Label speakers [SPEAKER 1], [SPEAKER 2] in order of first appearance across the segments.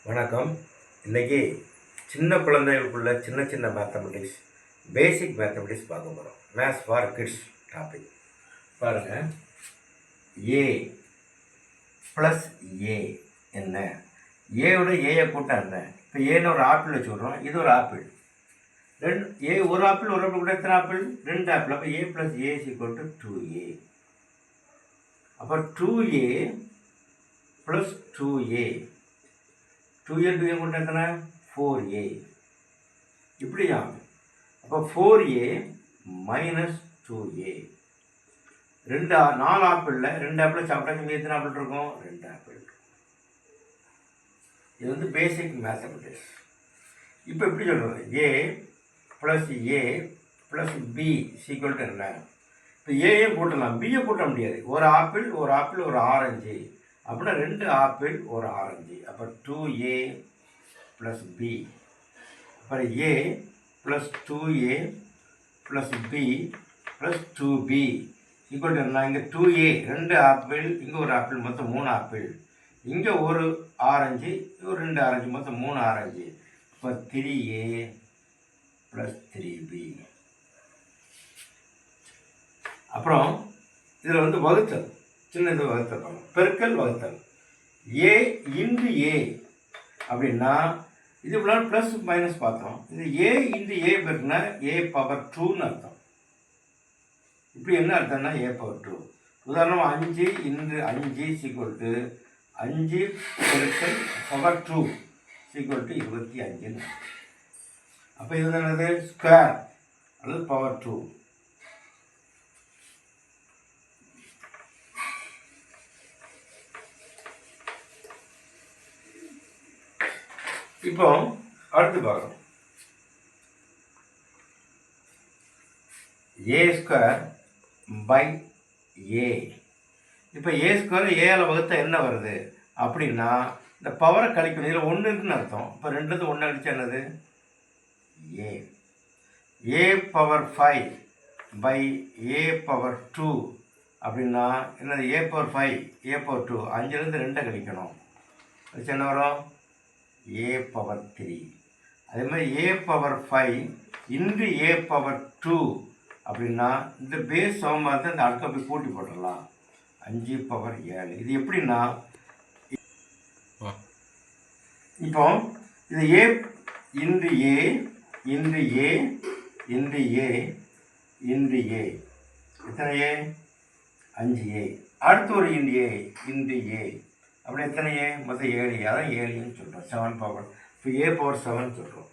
[SPEAKER 1] வணக்கம். இன்றைக்கி சின்ன குழந்தைகளுக்குள்ள சின்ன சின்ன மேத்தமெட்டிக்ஸ், பேசிக் மேத்தமெட்டிக்ஸ் பார்க்க போகிறோம். Maths for kids topic. பாருங்கள், ஏ ப்ளஸ் ஏ என்ன? ஏவோட ஏயை கூட்டம் என்ன? இப்போ ஏன்னு ஒரு ஆப்பிள் வச்சுக்கிறோம், இது ஒரு ஆப்பிள். ஒரு ஆப்பிள் கூட எத்தனை ஆப்பிள்? 2 ஆப்பிள். அப்போ a plus a is equal to 2a. அப்போ 2a ப்ளஸ் 2a 2a கூட்டம் எத்தனை? 4a. இப்படியா? அப்போ 4a மைனஸ் 2a. 4 ஆப்பிளில் 2 ஆப்பிள் சாப்பிட்டா எத்தனை ஆப்பிள் இருக்கும்? 2 ஆப்பிள். இது வந்து பேசிக் மேத்தமெட்டிக்ஸ். இப்போ எப்படி சொல்கிறது? A plus a plus b equal to என்ன? இப்போ ஏயும் கூட்டலாம், பியை கூட்ட முடியாது. ஒரு ஆப்பிள் ஒரு ஆரஞ்சு அப்படின்னா 2 ஆப்பிள் ஒரு ஆரஞ்சு. அப்போ 2a ப்ளஸ் பி. அப்புறம் a plus 2a plus b plus 2b equal to என்ன? இங்கே 2a 2 ஆப்பிள், இங்கே ஒரு ஆப்பிள், மொத்தம் 3 ஆப்பிள். இங்கே ஒரு ஆரஞ்சு, ஒரு 2 ஆரஞ்சு, மொத்தம் 3 ஆரஞ்சு. இப்போ 3a ப்ளஸ் 3b. அப்புறம் இதில் வந்து வகுத்தல், சின்னது வகுத்தல் பண்ணணும். பெருக்கல் வகுத்தல். ஏ இன்டு ஏ அப்படின்னா இது இப்படிலாம் ப்ளஸ் மைனஸ் பார்த்தோம். இது ஏ இன்டு ஏ பெருக்குன்னா ஏ பவர் 2ன்னு அர்த்தம். இப்படி என்ன அர்த்தம்னா ஏ பவர் 2. உதாரணம் 5 இன்டு 5 சீக்வல் டு 5 பெருக்கல் பவர் 2 சீக்வல் டு 25. அப்போ இது என்னது? ஸ்கொயர் அல்லது பவர் 2. இப்போ அடுத்து பார்க்கணும். ஏ ஸ்கொயர் பை ஏ. இப்போ ஏ ஸ்கொயர் ஏல வகுத்தா என்ன வருது அப்படின்னா இந்த பவரை கழிக்கணும். இதில் 1 இருக்குன்னு அர்த்தம். இப்போ 2 1 அடிச்சா என்னது? ஏ. A power 5 by A power 2 அப்படின்னா என்னது? ஏ பவர் 5 ஏ பவர் 2 5லேருந்து 2 கழிக்கணும். வச்சு என்ன வரும்? A power 3. அதே மாதிரி a power 5 into A power 2 அப்படின்னா இந்த பேஸ் சமமாக இருந்தால் இந்த அடுத்த போய் கூட்டி போட்டுடலாம். 5 பவர் 7. இது எப்படின்னா இப்போ இது ஏ இன்டு ஏ இன்டு ஏ இன்டு ஏ இன்டு ஏ எத்தனை ஏ? 5a. அடுத்து ஒரு இன்டு ஏ இன்டு ஏ அப்படி எத்தனை ஏ? மொத்தம் 7a. அதான் 7ன்னு சொல்கிறோம். 7 பவர். இப்போ ஏ பவர் 7 சொல்கிறோம்.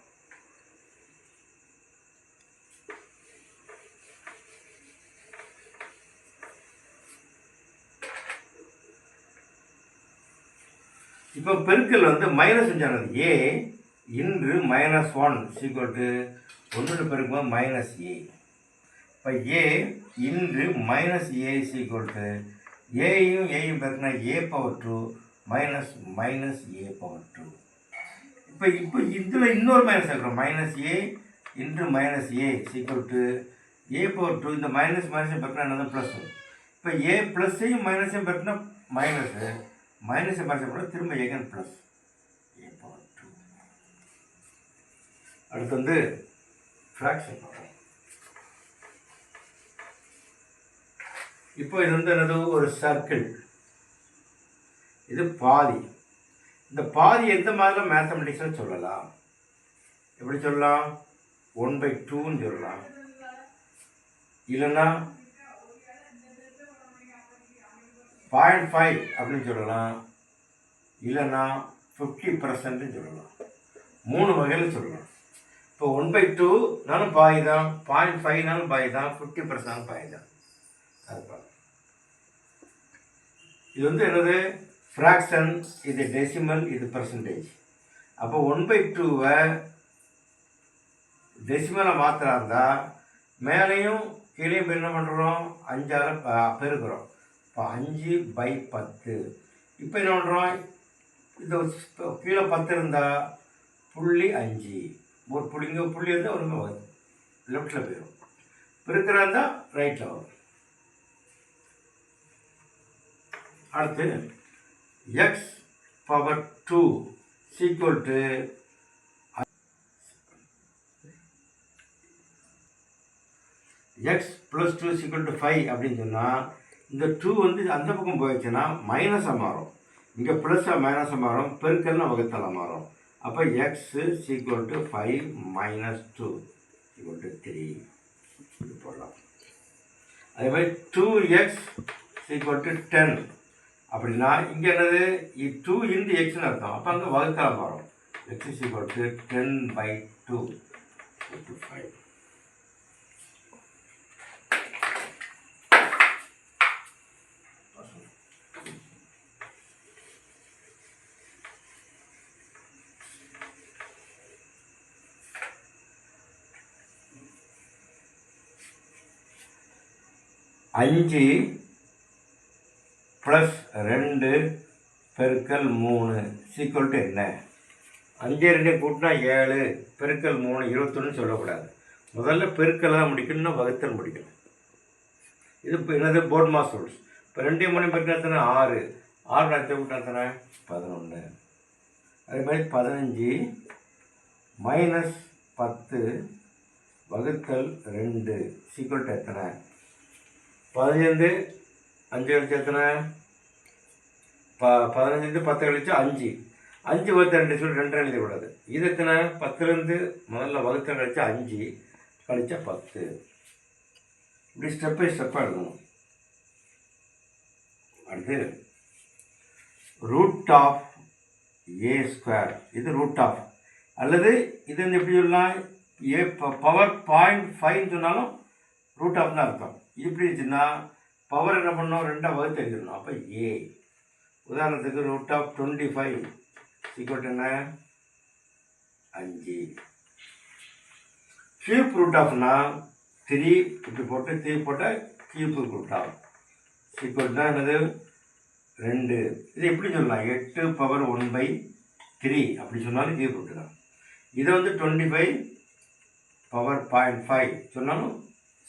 [SPEAKER 1] இப்போ பெருக்கல் வந்து மைனஸ் சொன்னது. ஏ இன்று -1 சீக்வல் டு 1 பெருக்கும்போது மைனஸ் ஏ. இப்போ ஏ இன்று மைனஸ் ஏ சீக்வல் டு ஏயும் பெருக்குனா A power 2 minus minus A power 2. இப்போ இதில் இன்னொரு மைனஸ் இருக்கிறோம். மைனஸ் ஏ இன்று minus A equal to A power 2. இந்த மைனஸ் பெருக்குனா என்னது? ப்ளஸ். இப்போ ஏ ப்ளஸ்ஸையும் மைனஸையும் பெருக்குனா மைனஸு, மைனஸை மைனஸ் பண்ண திரும்ப ஏகன் ப்ளஸ் ஏ பவர் 2. அடுத்து வந்து ஃப்ராக்ஷன் பண்ணுறோம். இப்போ இது வந்து என்னது? ஒரு சர்க்கிள். இது பாதி. இந்த பாதி எந்த மாதிரிலாம் மேத்தமெட்டிக்ஸில் சொல்லலாம்? எப்படி சொல்லலாம்? 1/2ன்னு சொல்லலாம். இல்லைன்னா 0.5 அப்படின்னு சொல்லலாம். இல்லைன்னா 50%ன்னு சொல்லலாம். 3 வகையில் சொல்லலாம். இப்போ 1/2நாலும் பாதி தான், 0.5நாலும் பாதி தான், 50%நாலும் பாதி தான். அது இது வந்து என்னது? ஃப்ராக்ஷன். இது டெசிமல், இது பர்சன்டேஜ். அப்போ 1/2வை டெசிமலை மாத்திரா இருந்தால் மேலேயும் கீழேயும் என்ன பண்ணுறோம்? 5ஆல் பெருக்கிறோம். இப்போ 5/10. இப்போ என்ன பண்ணுறோம்? இந்த கீழே 10 இருந்தால் 0.5 ஒரு புள்ளிங்க புள்ளி இருந்தால் ஒன்றுமே வரும், லெஃப்டில் போயிடும். பெருக்கிறா இருந்தால் ரைட்டில் வரும். அடுத்து x power 2 equal to X plus 2 equal to 5 அப்படின்னு சொன்னால் இந்த 2 வந்து அந்த பக்கம் போயிடுச்சுன்னா மைனஸாக மாறும், இங்கே ப்ளஸ்ஸாக மைனஸாக மாறும், பெருக்கல்னா வகுத்தலாக மாறும். அப்போ X equal to 5 minus 2 equal to 3 இது போடலாம். அதே மாதிரி 2x ஈக்குவல் டு 10 அப்படின்னா இங்கே என்னது 2 இன்டு எக்ஸ்னு அர்த்தம். அப்போ அங்கே வகுத்தலாக மாறும். X equal to 10/2 equal to 5. அஞ்சு ப்ளஸ் 2 பெருக்கல் 3 ஈக்குவல் டு என்ன? 5 2 கூட்டினா 7 பெருக்கல் 3 21 சொல்லக்கூடாது. முதல்ல பெருக்கல் தான் முடிக்கணும்னா வகுத்தல் முடிக்கணும். இது இப்போ என்னது போர்ட் மாஸ் ரூல்ஸ். இப்போ 2 3 பெருக்கல் எத்தனை 6, 6 2 கூட்டினா எத்தனை 11. அதே மாதிரி 15 மைனஸ் 10 வகுத்தல் 2 ஈக்குவல் டு எத்தனை? 15 5 கழிச்சு எத்தனை? 15 10 கழிச்சு 5, 5 வகுத்த 2 சொல்லி 2 எழுதக்கூடாது. இது எத்தனை? 10லேருந்து முதல்ல வகுத்த கழிச்சா 5 கழிச்சா 10. இப்படி ஸ்டெப் பை ஸ்டெப்பாக எழுதணும். அடுத்து ரூட் ஆஃப் a², இது ரூட் ஆஃப், அல்லது இது வந்து எப்படி சொல்லலாம், a பவர் 0.5 சொன்னாலும் ரூட் ஆஃப் தான் அர்த்தம். இப்படி இருந்துச்சுன்னா பவர் என்ன பண்ணோம் 2 வகுத்து எழுதிடணும். அப்போ ஏ. உதாரணத்துக்கு ரூட் ஆஃப் 25 ஈக்குவல் டு என்ன 5. கியூப் ரூட் ஆஃப்னா 3 இப்படி போட்டு 3 போட்டால் cube root of equal to என்னது 2. இது எப்படி சொல்லலாம் 8 பவர் 1/3 அப்படி சொன்னாலும் கியூப் ரூட் தான். இதை வந்து 25 பவர் 0.5 சொன்னாலும்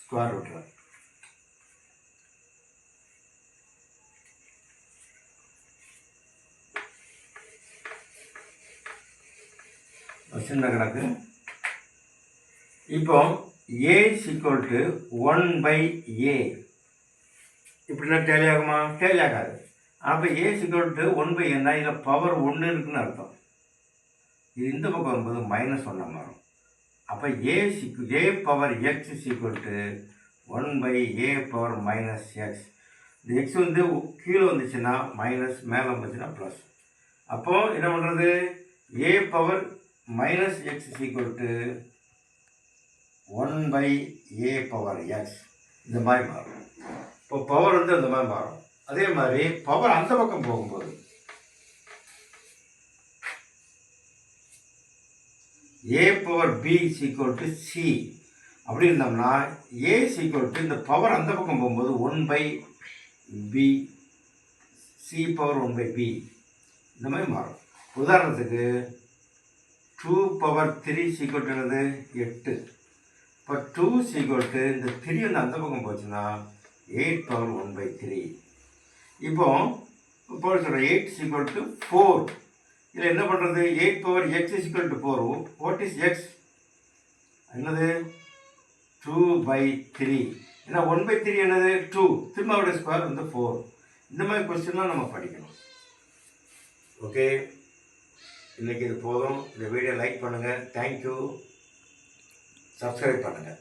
[SPEAKER 1] ஸ்கொயர் ரூட் தான். சின்ன கணக்கு. இப்போ a ஈக்குவல் டு 1/a இப்படின்னா டேலி ஆகுமா? டேலி ஆகாது. அப்போ a ஈக்குவல் டு 1/a இதில் பவர் 1 இருக்குன்னு அர்த்தம். இது இந்த பக்கம் வரும்போது -1 மாறும். அப்போ a power x equal to 1/a power -x. இந்த எக்ஸ் வந்து கீழே வந்துச்சுன்னா மைனஸ், மேலே வந்துச்சுன்னா ப்ளஸ். அப்போது என்ன பண்ணுறது? a power -x equal to 1/a power x இந்த மாதிரி மாறும். இப்போ பவர் வந்து அந்த மாதிரி மாறும். அதே மாதிரி பவர் அந்த பக்கம் போகும்போது a power b equal to c அப்படி இருந்தோம்னா a ஈக்குவல் டு இந்த பவர் அந்த பக்கம் போகும்போது 1/b c பவர் 1/b இந்த மாதிரி மாறும். உதாரணத்துக்கு 2 பவர் 3 ஈக்குவல் டு என்னது 8. இப்போ 2 ஈக்குவல் டு இந்த 3 வந்து அந்த பக்கம் போச்சுன்னா 8 பவர் 1/3. இப்போ சொல்கிறேன் 8 ஈக்குவல் டு 4. இதில் என்ன பண்ணுறது? 8 power x equal to 4. What is x? என்னது 2/3. ஏன்னா 1/3 என்னது 2, திரும்ப அவருடைய ஸ்கொயர் வந்து 4. இந்த மாதிரி கொஸ்டின்லாம் நம்ம படிக்கணும். ஓகே, இன்றைக்கி இது போதும். இந்த வீடியோ லைக் பண்ணுங்கள். தேங்க்யூ. சப்ஸ்கிரைப் பண்ணுங்கள்.